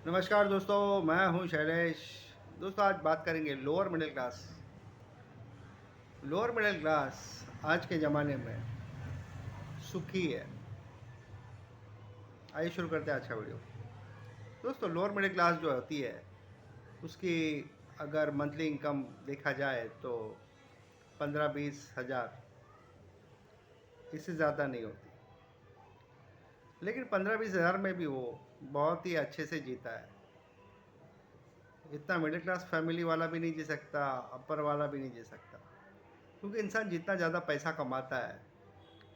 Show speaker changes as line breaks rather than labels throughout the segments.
नमस्कार दोस्तों, मैं हूं शैलेश। दोस्तों, आज बात करेंगे lower middle class. Lower middle class आज के ज़माने में सुखी है। आइए शुरू करते हैं आज का वीडियो। दोस्तों, लोअर मिडिल क्लास जो होती है उसकी अगर मंथली इनकम देखा जाए तो 15-20 हज़ार, इससे ज़्यादा नहीं होती। लेकिन 15-20 हज़ार में भी वो बहुत ही अच्छे से जीता है। इतना मिडिल क्लास फैमिली वाला भी नहीं जी सकता, अपर वाला भी नहीं जी सकता, क्योंकि इंसान जितना ज़्यादा पैसा कमाता है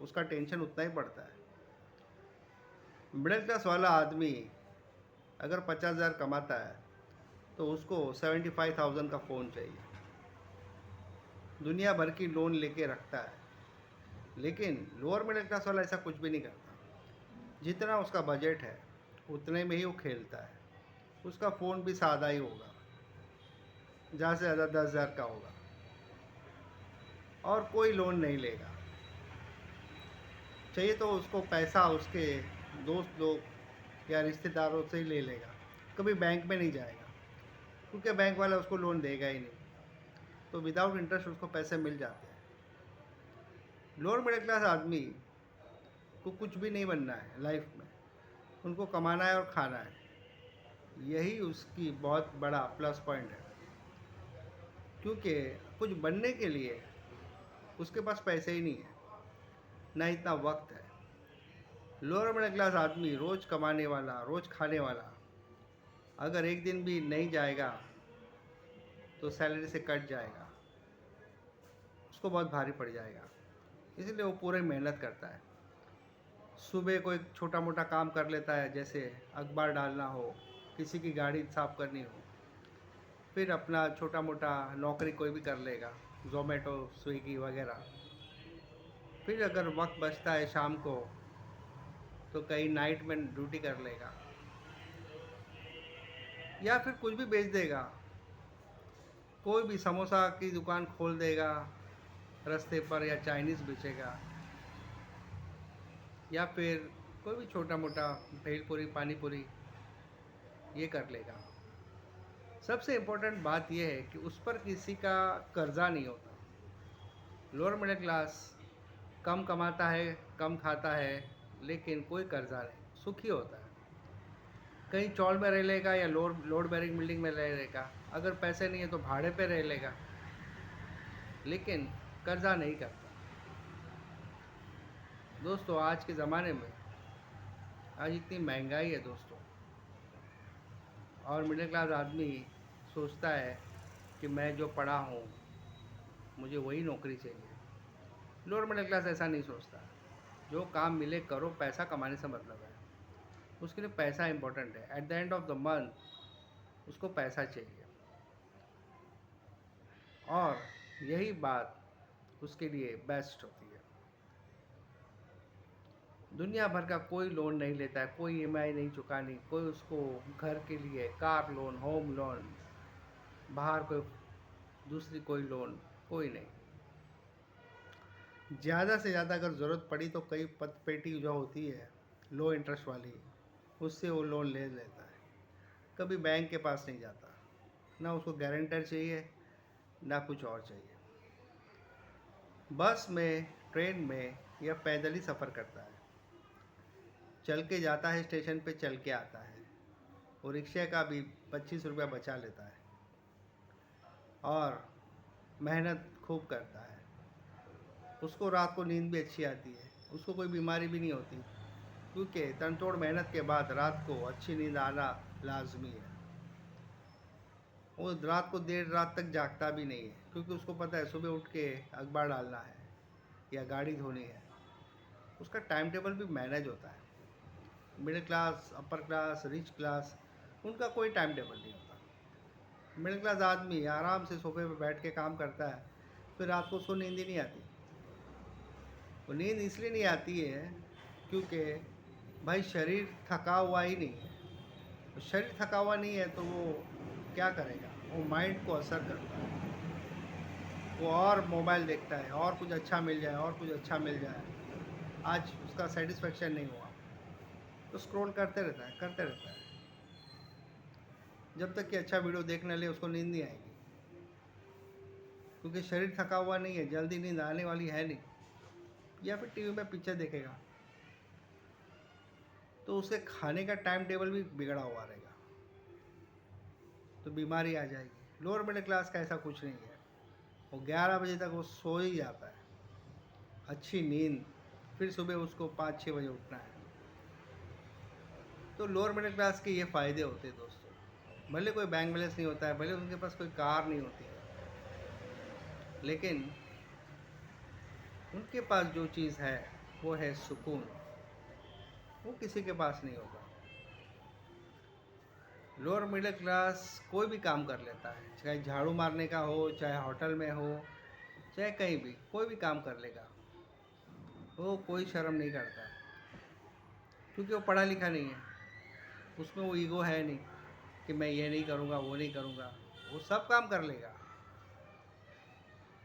उसका टेंशन उतना ही बढ़ता है। मिडिल क्लास वाला आदमी अगर 50,000 कमाता है तो उसको 75,000 का फ़ोन चाहिए, दुनिया भर की लोन लेके रखता है। लेकिन लोअर मिडिल क्लास वाला ऐसा कुछ भी नहीं करता। जितना उसका बजट है उतने में ही वो खेलता है। उसका फ़ोन भी सादा ही होगा, ज़्यादा से ज़्यादा 10,000 का होगा, और कोई लोन नहीं लेगा। चाहिए तो उसको पैसा उसके दोस्त लोग या रिश्तेदारों से ही ले लेगा, कभी बैंक में नहीं जाएगा, क्योंकि बैंक वाला उसको लोन देगा ही नहीं। तो विदाउट इंटरेस्ट उसको पैसे मिल जाते हैं। लोअर मिडिल क्लास आदमी को कुछ भी नहीं बनना है लाइफ में, उनको कमाना है और खाना है। यही उसकी बहुत बड़ा प्लस पॉइंट है, क्योंकि कुछ बनने के लिए उसके पास पैसे ही नहीं है, ना इतना वक्त है। लोअर मिडिल क्लास आदमी रोज़ कमाने वाला, रोज़ खाने वाला, अगर एक दिन भी नहीं जाएगा तो सैलरी से कट जाएगा, उसको बहुत भारी पड़ जाएगा। इसलिए वो पूरी मेहनत करता है। सुबह कोई छोटा मोटा काम कर लेता है, जैसे अखबार डालना हो, किसी की गाड़ी साफ़ करनी हो, फिर अपना छोटा मोटा नौकरी कोई भी कर लेगा, ज़ोमैटो, स्विगी वगैरह। फिर अगर वक्त बचता है शाम को तो कहीं नाइट में ड्यूटी कर लेगा, या फिर कुछ भी बेच देगा। कोई भी समोसा की दुकान खोल देगा रास्ते पर, या चाइनीज़ बेचेगा, या फिर कोई भी छोटा मोटा भेलपूरी, पानी पूरी, ये कर लेगा। सबसे इम्पोर्टेंट बात यह है कि उस पर किसी का कर्जा नहीं होता। लोअर मिडिल क्लास कम कमाता है, कम खाता है, लेकिन कोई कर्जा नहीं, सुखी होता है। कहीं चौल में रह लेगा या लोड बेरिंग बिल्डिंग में रह लेगा। अगर पैसे नहीं है तो भाड़े पे रह लेगा, लेकिन कर्जा नहीं करता। दोस्तों, आज के ज़माने में आज इतनी महंगाई है दोस्तों, और मिडिल क्लास आदमी सोचता है कि मैं जो पढ़ा हूँ मुझे वही नौकरी चाहिए। लोअर मिडिल क्लास ऐसा नहीं सोचता। जो काम मिले करो, पैसा कमाने से मतलब है। उसके लिए पैसा इंपॉर्टेंट है। At the end of the month उसको पैसा चाहिए, और यही बात उसके लिए बेस्ट होती है। दुनिया भर का कोई लोन नहीं लेता है, कोई ईएमआई नहीं चुकानी, कोई उसको घर के लिए कार लोन, होम लोन, बाहर कोई दूसरी कोई लोन, कोई नहीं। ज़्यादा से ज़्यादा अगर ज़रूरत पड़ी तो कई पेटी जो होती है लो इंटरेस्ट वाली, उससे वो लोन ले लेता है। कभी बैंक के पास नहीं जाता, ना उसको गारंटर चाहिए, ना कुछ और चाहिए। बस में, ट्रेन में, या पैदल ही सफ़र करता है। चल के जाता है स्टेशन पे, चल के आता है। वो रिक्शे का भी 25 रुपया बचा लेता है, और मेहनत खूब करता है। उसको रात को नींद भी अच्छी आती है, उसको कोई बीमारी भी नहीं होती, क्योंकि तनतोड़ मेहनत के बाद रात को अच्छी नींद आना लाजमी है। वो रात को देर रात तक जागता भी नहीं है, क्योंकि उसको पता है सुबह उठ के अखबार डालना है या गाड़ी धोनी है। उसका टाइम टेबल भी मैनेज होता है। Middle class, upper class, rich class, उनका कोई टाइम टेबल नहीं होता। मिडिल क्लास आदमी आराम से सोफे पे बैठ के काम करता है, फिर रात को उसको नींद ही नहीं आती। वो नींद इसलिए नहीं आती है क्योंकि भाई शरीर थका हुआ ही नहीं है। तो शरीर थका हुआ नहीं है तो वो क्या करेगा, वो माइंड को असर करता है। वो और मोबाइल देखता है, और कुछ अच्छा मिल जाए, और कुछ अच्छा मिल जाए। आज उसका सेटिस्फेक्शन नहीं हुआ तो स्क्रॉल करते रहता है, करते रहता है। जब तक कि अच्छा वीडियो देख न ले उसको नींद नहीं आएगी, क्योंकि शरीर थका हुआ नहीं है, जल्दी नींद आने वाली है नहीं। या फिर टीवी में पिक्चर देखेगा तो उसके खाने का टाइम टेबल भी बिगड़ा हुआ रहेगा, तो बीमारी आ जाएगी। लोअर मिडिल क्लास का ऐसा कुछ नहीं है, वो 11 बजे तक वो सो ही जाता है, अच्छी नींद, फिर सुबह उसको 5-6 बजे उठना है। तो लोअर मिडिल क्लास के ये फ़ायदे होते हैं दोस्तों। भले कोई बैंक बैलेंस नहीं होता है, भले उनके पास कोई कार नहीं होती है, लेकिन उनके पास जो चीज़ है वो है सुकून। वो किसी के पास नहीं होगा। लोअर मिडिल क्लास कोई भी काम कर लेता है, चाहे झाड़ू मारने का हो, चाहे होटल में हो, चाहे कहीं भी, कोई भी काम कर लेगा। वो कोई शर्म नहीं करता, क्योंकि वो पढ़ा लिखा नहीं है, उसमें वो ईगो है नहीं कि मैं ये नहीं करूँगा, वो नहीं करूँगा। वो सब काम कर लेगा,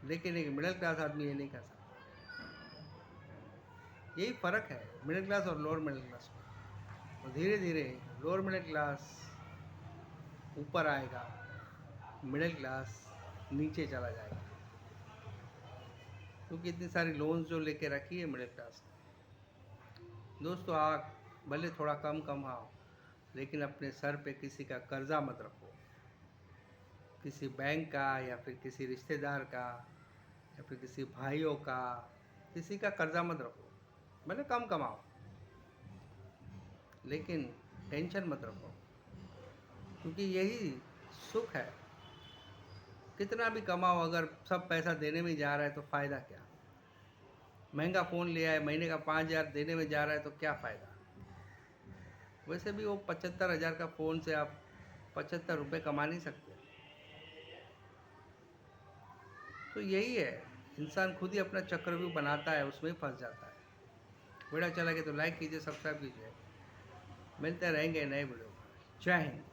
लेकिन एक मिडिल क्लास आदमी ये नहीं कर सकता। यही फ़र्क है मिडिल क्लास और लोअर मिडिल क्लास में। और धीरे धीरे लोअर मिडिल क्लास ऊपर आएगा, मिडिल क्लास नीचे चला जाएगा, क्योंकि इतनी सारी लोन्स जो लेके रखी है मिडिल क्लास ने। दोस्तों, आप भले थोड़ा कम कमाओ, लेकिन अपने सर पे किसी का कर्जा मत रखो, किसी बैंक का या फिर किसी रिश्तेदार का या फिर किसी भाइयों का, किसी का कर्जा मत रखो। भले कम कमाओ, लेकिन टेंशन मत रखो, क्योंकि यही सुख है। कितना भी कमाओ, अगर सब पैसा देने में जा रहा है तो फ़ायदा क्या। महंगा फ़ोन ले आए, महीने का 5,000 देने में जा रहा है तो क्या फ़ायदा। वैसे भी वो 75,000 का फ़ोन से आप 75 रुपये कमा नहीं सकते। तो यही है, इंसान खुद ही अपना चक्रव्यूह बनाता है, उसमें ही फंस जाता है। वीडियो अच्छा लगे तो लाइक कीजिए, सब्सक्राइब कीजिए। मिलते रहेंगे नए वीडियो में। जय हिंद।